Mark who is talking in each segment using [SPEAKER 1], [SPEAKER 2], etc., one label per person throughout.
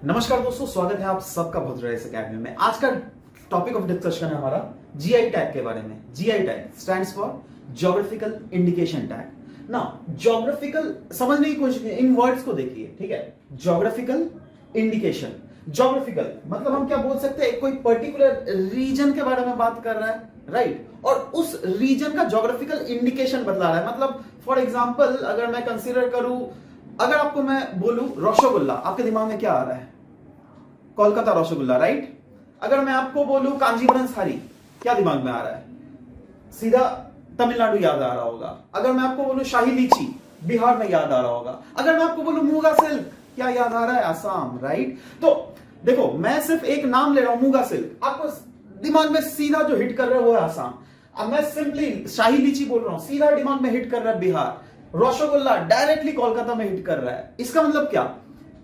[SPEAKER 1] नमस्कार दोस्तों, स्वागत है आप सबका भद्रेस एकेडमी में। आज का टॉपिक ऑफ डिस्कशन है हमारा जीआई टैग के बारे में। GI tag stands for geographical indication tag. ना ज्योग्राफिकल समझने की कोशिश कीजिए, इन वर्ड्स को देखिए, ठीक है। ज्योग्राफिकल इंडिकेशन, ज्योग्राफिकल मतलब हम क्या बोल सकते हैं, कोई पर्टिकुलर रीजन के बारे में बात कर रहा है, राइट, और उस रीजन का ज्योग्राफिकल इंडिकेशन बतला रहा है। मतलब फॉर एग्जांपल अगर मैं कंसीडर करूं, अगर आपको मैं बोलूं रसगुल्ला, आपके दिमाग में क्या आ रहा है? कोलकाता रसगुल्ला, राइट। अगर मैं आपको बोलूं कांजीवरम साड़ी, क्या दिमाग में आ रहा है? सीधा तमिलनाडु याद आ रहा होगा। अगर मैं आपको बोलूं शाही लीची, बिहार में याद आ रहा होगा। अगर मैं आपको बोलूं मुगा सिल्क, क्या याद आ रहा है? असम, राइट। तो देखो, मैं सिर्फ एक नाम ले रहा हूं, मुगा सिल्क, आपको दिमाग में सीधा जो हिट कर रहा है वो है असम। अब मैं सिंपली शाही लीची बोल रहा हूं, सीधा दिमाग में हिट कर रहा है बिहार। रसगुल्ला डायरेक्टली कोलकाता में हिट कर रहा है। इसका मतलब क्या?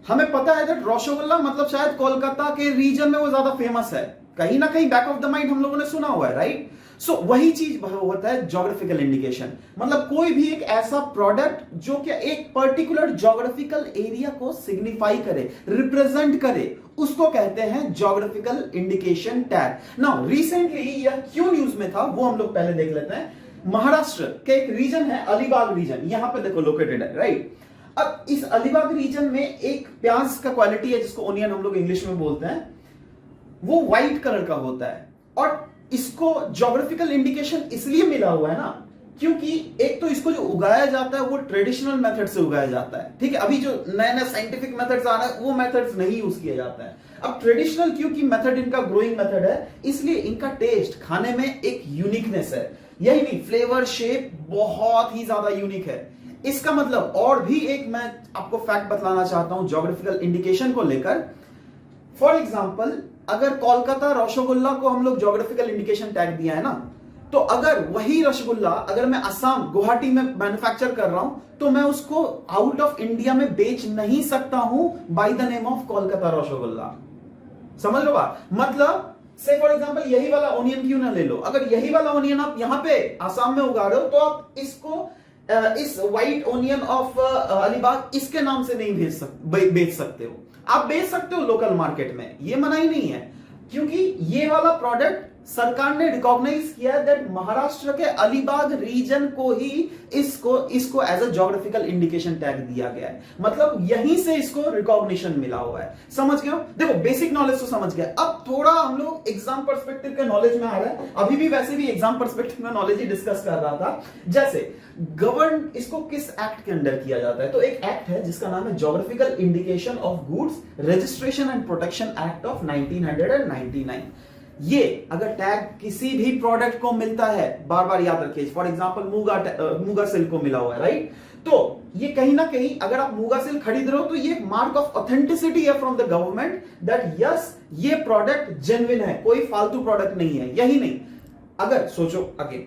[SPEAKER 1] हमें पता है दैट रसगुल्ला मतलब शायद कोलकाता के रीजन में वो ज्यादा फेमस है, कहीं ना कहीं बैक ऑफ द माइंड हम लोगों ने सुना हुआ है, राइट। सो वही चीज होता है ज्योग्राफिकल इंडिकेशन। मतलब कोई भी एक ऐसा प्रोडक्ट जो कि एक पर्टिकुलर ज्योग्राफिकल एरिया को सिग्निफाई करे, रिप्रेजेंट करे, उसको कहते हैं geographical indication tag. Now recently यह क्यों न्यूज में था वो हम लोग पहले देख लेते हैं। महाराष्ट्र के एक रीजन है अलीबाग रीजन, यहां पे देखो लोकेटेड है, राइट। अब इस अलीबाग रीजन में एक प्याज का क्वालिटी है जिसको ओनियन हम लोग इंग्लिश में बोलते हैं, वो व्हाइट कलर का होता है। और इसको ज्योग्राफिकल इंडिकेशन इसलिए मिला हुआ है ना, क्योंकि एक तो इसको जो उगाया जाता है वो ट्रेडिशनल मेथड से उगाया जाता है, ठीक है। अभी जो नए नए साइंटिफिक मेथड्स आ रहे हैं वो मेथड्स नहीं यूज किया जाता है। अब ट्रेडिशनल क्योंकि मेथड इनका ग्रोइंग मेथड है, इसलिए इनका टेस्ट खाने में एक यूनिकनेस है। यही नहीं, फ्लेवर शेप बहुत ही ज्यादा यूनिक है। इसका मतलब और भी एक मैं आपको फैक्ट बतलाना चाहता हूं ज्योग्राफिकल इंडिकेशन को लेकर। फॉर एग्जांपल अगर कोलकाता रसगुल्ला को हम लोग ज्योग्राफिकल इंडिकेशन टैग दिया है ना, तो अगर वही रसगुल्ला अगर मैं असम गुवाहाटी में मैन्युफैक्चर कर रहा हूं तो मैं उसको आउट ऑफ इंडिया में बेच नहीं सकता हूं by the name of Kolkata rasgulla. समझ लो बात? मतलब से फॉर एग्जांपल यही वाला ओनियन क्यों ना ले लो, अगर यही वाला ओनियन आप यहां पे असम में उगा रहे हो तो आप इसको इस व्हाइट ओनियन ऑफ अलीबाग इसके नाम से नहीं बेच सकते हो। आप बेच सकते हो लोकल मार्केट में, ये मना ही नहीं है, क्योंकि ये वाला प्रोडक्ट सरकार ने रिकॉग्नाइज किया दैट महाराष्ट्र के अलीबाग रीजन को ही इसको as a geographical indication tag दिया गया है। मतलब यहीं से इसको रिकॉग्निशन मिला हुआ है। समझ गए हो? देखो बेसिक नॉलेज तो समझ गए, अब थोड़ा हम लोग एग्जाम पर्सपेक्टिव के नॉलेज में आ रहा है। अभी भी वैसे भी एग्जाम पर्सपेक्टिव में नॉलेज ही डिस्कस कर रहा था। जैसे गवर्न इसको किस एक्ट के अंडर किया जाता है, तो एक एक्ट है जिसका नाम है geographical indication of goods registration and protection act of 1999। ये अगर टैग किसी भी प्रोडक्ट को मिलता है, बार बार याद रखिए, फॉर एग्जांपल मूगा सिल्क को मिला हुआ है, राइट, तो ये कहीं ना कहीं अगर आप मूगा सिल्क खरीद रहे हो तो ये मार्क ऑफ ऑथेंटिसिटी है from the government that yes ये प्रोडक्ट जेन्युइन है, कोई फालतू प्रोडक्ट नहीं है। यही नहीं, अगर सोचो अगेन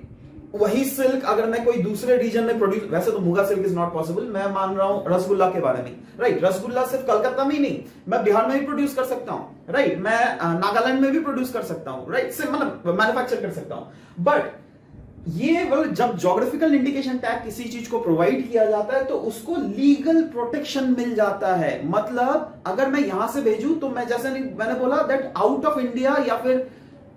[SPEAKER 1] वही सिल्क अगर मैं कोई दूसरे रीजन में प्रोड्यूस, वैसे तो muga silk is not possible, मैं मान रहा हूं रसगुल्ला के बारे में, राइट। रसगुल्ला सिर्फ कलकत्ता में ही नहीं, मैं बिहार में भी प्रोड्यूस कर सकता हूं, राइट, मैं नागालैंड में भी प्रोड्यूस कर सकता हूं, राइट, सिर्फ मतलब मैन्युफैक्चर कर सकता हूं। बट ये जब ज्योग्राफिकल इंडिकेशन टैग किसी चीज को प्रोवाइड किया जाता है तो उसको लीगल प्रोटेक्शन मिल जाता है। मतलब अगर मैं यहां से भेजूं तो मैं जैसे मैंने बोला दैट आउट ऑफ इंडिया या फिर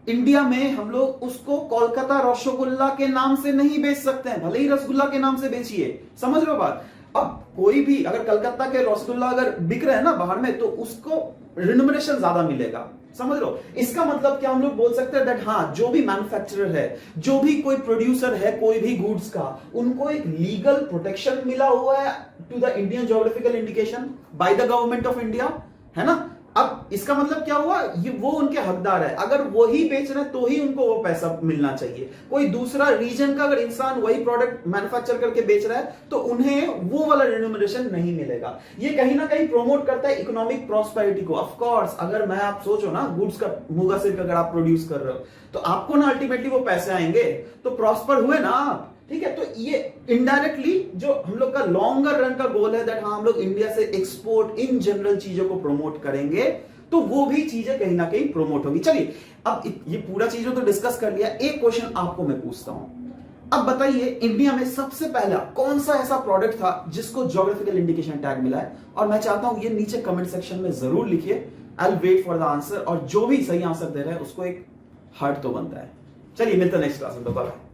[SPEAKER 1] इंडिया में हम लोग उसको कोलकाता रसगुल्ला के नाम से नहीं बेच सकते हैं, भले ही रसगुल्ला के नाम से बेचिए। समझ लो बात? अब कोई भी अगर कलकत्ता के रसगुल्ला अगर बिक रहे हैं ना बाहर में तो उसको रिन्यूमरेशन ज्यादा मिलेगा। समझ लो इसका मतलब क्या? हम लोग बोल सकते हैं दैट हाँ, जो भी मैन्युफैक्चरर है, जो भी कोई प्रोड्यूसर है कोई भी गुड्स का, उनको एक लीगल प्रोटेक्शन मिला हुआ है to the Indian geographical indication by the government of India, है ना। अब इसका मतलब क्या हुआ? ये वो उनके हकदार है, अगर वही बेच रहे हैं तो ही उनको वो पैसा मिलना चाहिए। कोई दूसरा रीजन का अगर इंसान वही प्रोडक्ट मैन्युफैक्चर करके बेच रहा है तो उन्हें वो वाला रिन्यूमरेशन नहीं मिलेगा। ये कहीं ना कहीं प्रोमोट करता है इकोनॉमिक प्रॉस्पेरिटी को। ऑफ कोर्स अगर मैं आप सोचो ना, गुड्स का मूगा सिल्क अगर आप प्रोड्यूस कर रहे हो तो आपको ना अल्टीमेटली वो पैसे आएंगे तो प्रॉस्पर हुए ना आप, ठीक है। तो ये इनडायरेक्टली जो हम लोग का लॉन्गर रन का गोल है दैट हाँ हम लोग इंडिया से एक्सपोर्ट इन जनरल चीजों को प्रमोट करेंगे तो वो भी चीजें कहीं ना कहीं प्रमोट होगी। चलिए अब ये पूरा चीजों तो डिस्कस कर लिया, एक क्वेश्चन आपको मैं पूछता हूं, अब बताइए इंडिया में सबसे पहला कौन सा ऐसा प्रोडक्ट था जिसको ज्योग्राफिकल इंडिकेशन टैग मिला है? और मैं चाहता हूं ये नीचे कमेंट सेक्शन में जरूर लिखिए। I will wait for the answer, और जो भी सही आंसर दे रहे हैं उसको एक हार्ट तो बनता है। चलिए मिलते हैं नेक्स्ट क्लास में, बाय बाय।